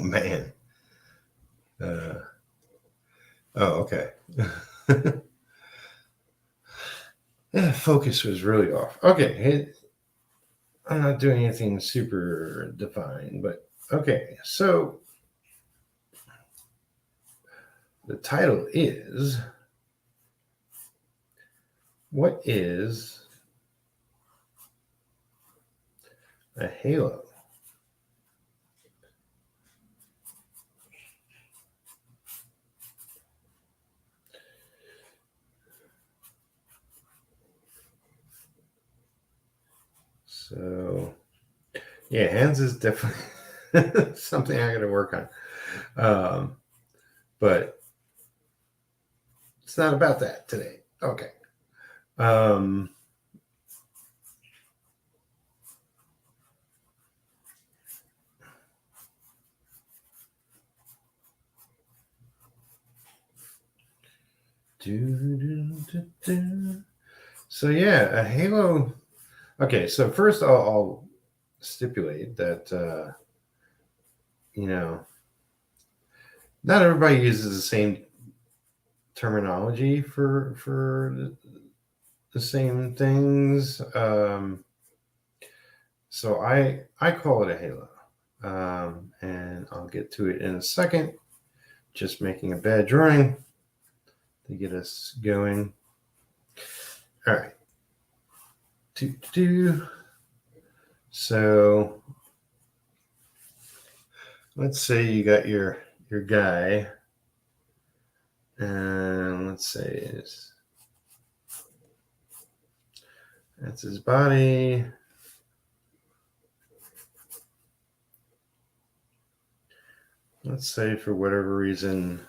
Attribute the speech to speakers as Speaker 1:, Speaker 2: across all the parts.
Speaker 1: Oh, man. Oh, okay. Yeah, focus was really off. Okay. I'm not doing anything super defined, but okay. So the title is, what is a halo? So, yeah, hands is definitely something I got to work on. But it's not about that today. Okay. So, yeah, a halo. Okay, so first I'll stipulate that, not everybody uses the same terminology for the same things. So I call it a halo, and I'll get to it in a second. Just making a bad drawing to get us going. All right. So let's say you got your guy, and let's say that's his body. Let's say for whatever reason,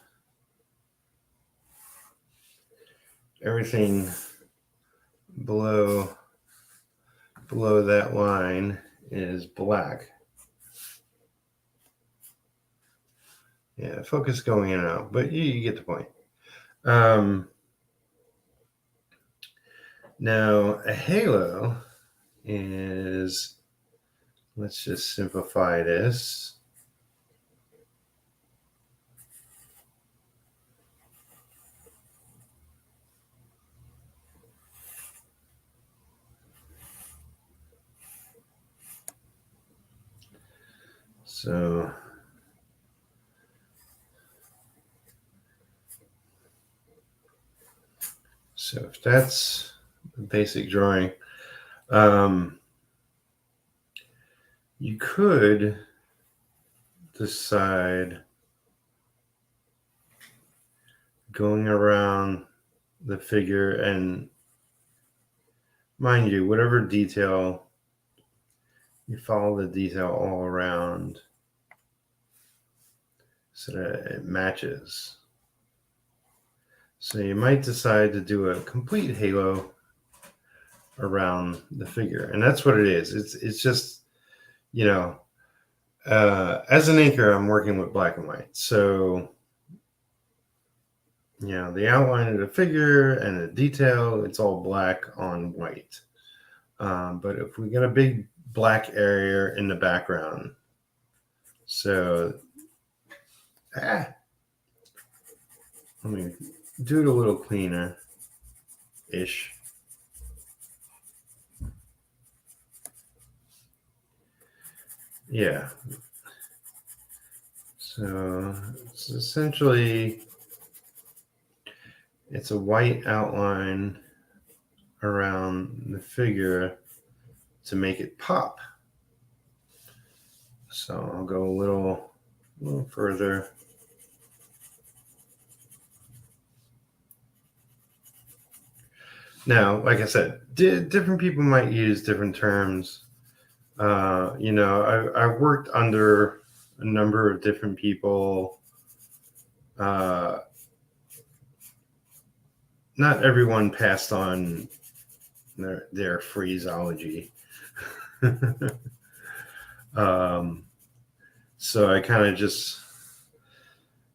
Speaker 1: everything below that line is black. Yeah, focus going in and out, but you get the point. Now, a halo is, let's just simplify this. So if that's the basic drawing, you could decide going around the figure, and mind you, whatever detail, you follow the detail all around so that it matches. So you might decide to do a complete halo around the figure, and that's what it is. It's just, as an inker, I'm working with black and white, so the outline of the figure and the detail, it's all black on white. But if we get a big black area in the background, so let me do it a little cleaner ish. Yeah. So it's essentially, it's a white outline around the figure to make it pop. So I'll go a little further. Now, like I said, different people might use different terms. I worked under a number of different people. Not everyone passed on their phraseology. So I kind of just,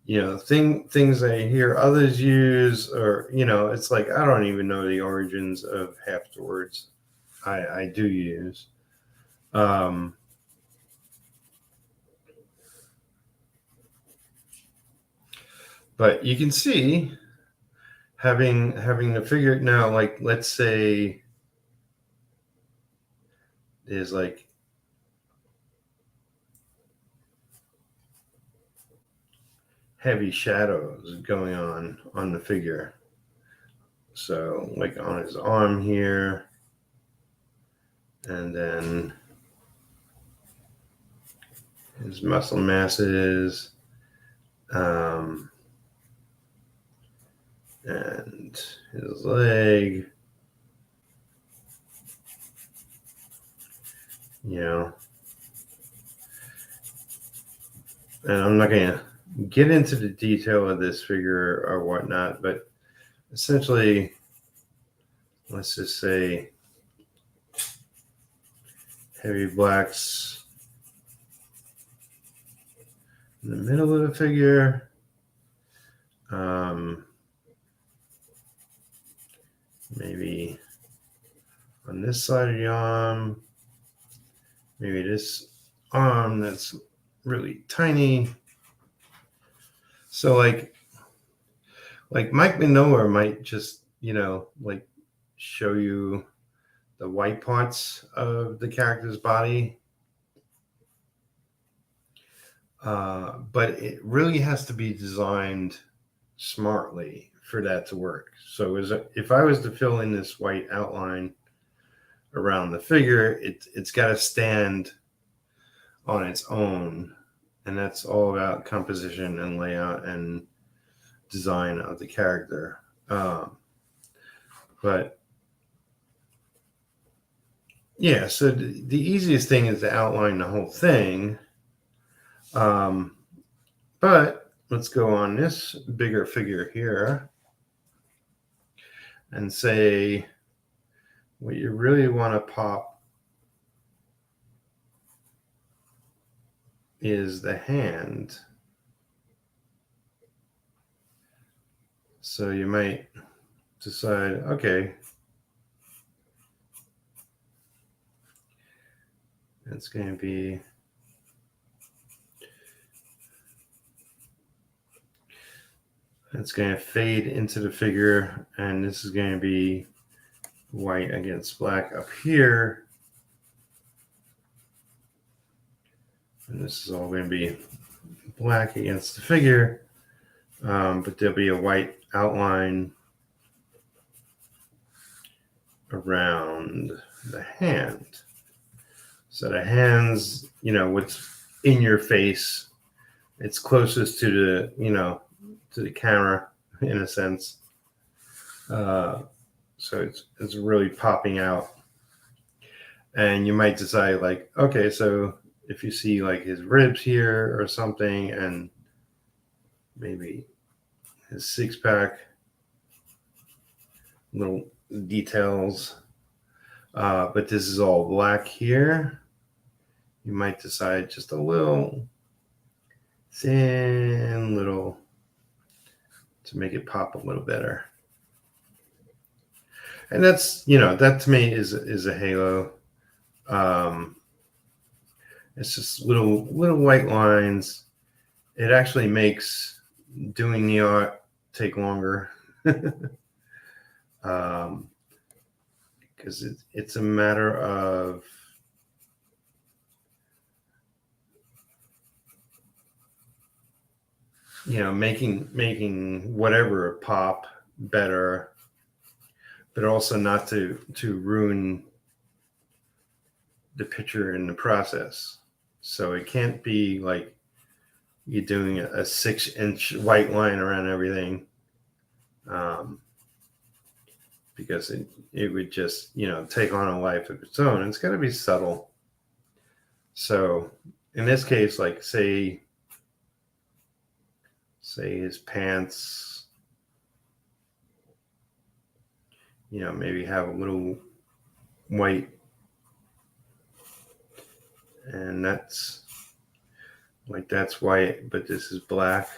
Speaker 1: things I hear others use, or, it's like, I don't even know the origins of half the words I do use. But you can see having the figure now, like let's say there's like heavy shadows going on the figure. So like on his arm here, and then his muscle masses, and his leg, you know. And I'm not going to get into the detail of this figure or whatnot, but essentially, let's just say heavy blacks in the middle of the figure. Maybe on this side of the arm, maybe this arm that's really tiny. So like Mike Minower might just, like show you the white parts of the character's body. But it really has to be designed smartly for that to work. So if I was to fill in this white outline around the figure, it's got to stand on its own. And that's all about composition and layout and design of the character. But yeah, so the easiest thing is to outline the whole thing. But let's go on this bigger figure here and say what you really want to pop is the hand. So you might decide, okay, it's going to be fade into the figure, and this is going to be white against black up here. And this is all going to be black against the figure, but there'll be a white outline around the hand. So the hand's, what's in your face. It's closest to the, to the camera in a sense. So it's really popping out. And you might decide like, okay, so if you see like his ribs here or something, and maybe his six-pack, little details, but this is all black here, you might decide just a little thin little to make it pop a little better. And that's, that to me is a halo. It's just little white lines. It actually makes doing the art take longer. Because it's a matter of making whatever pop better, but also not to ruin the picture in the process. So it can't be like you're doing a 6-inch white line around everything, because it would just take on a life of its own. It's got to be subtle. So in this case, like say his pants, maybe have a little white, and that's white, but this is black.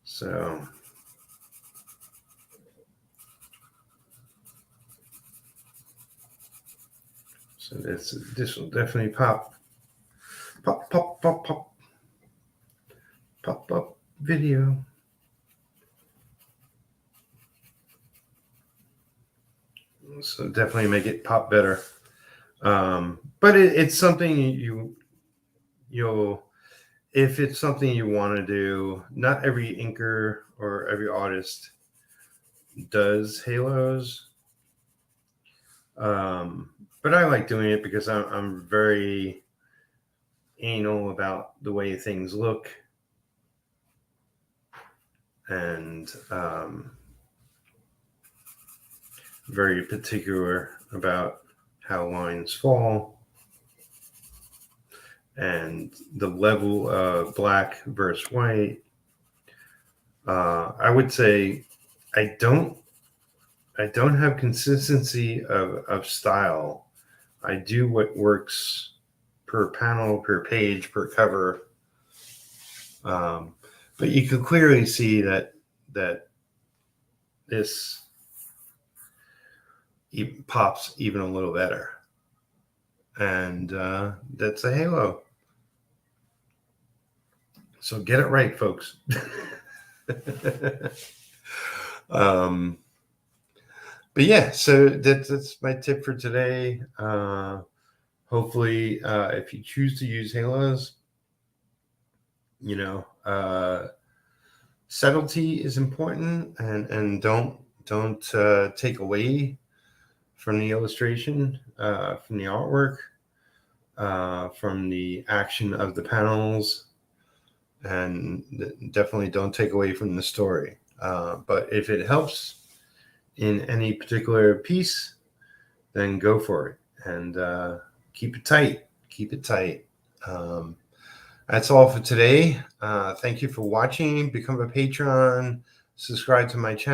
Speaker 1: So this will definitely pop. video. So definitely make it pop better. But it's something you'll, if it's something you want to do. Not every inker or every artist does halos. But I like doing it because I'm very anal about the way things look, and very particular about how lines fall and the level of black versus white. I would say I don't have consistency of style. I do what works per panel, per page, per cover. But you can clearly see that this pops even a little better. And that's a halo. So get it right, folks. But yeah, so that's my tip for today. Hopefully, if you choose to use halos, subtlety is important, and don't take away from the illustration, from the artwork, from the action of the panels, and definitely don't take away from the story. But if it helps in any particular piece, then go for it, and keep it tight. That's all for today. Thank you for watching. Become a patron, subscribe to my channel.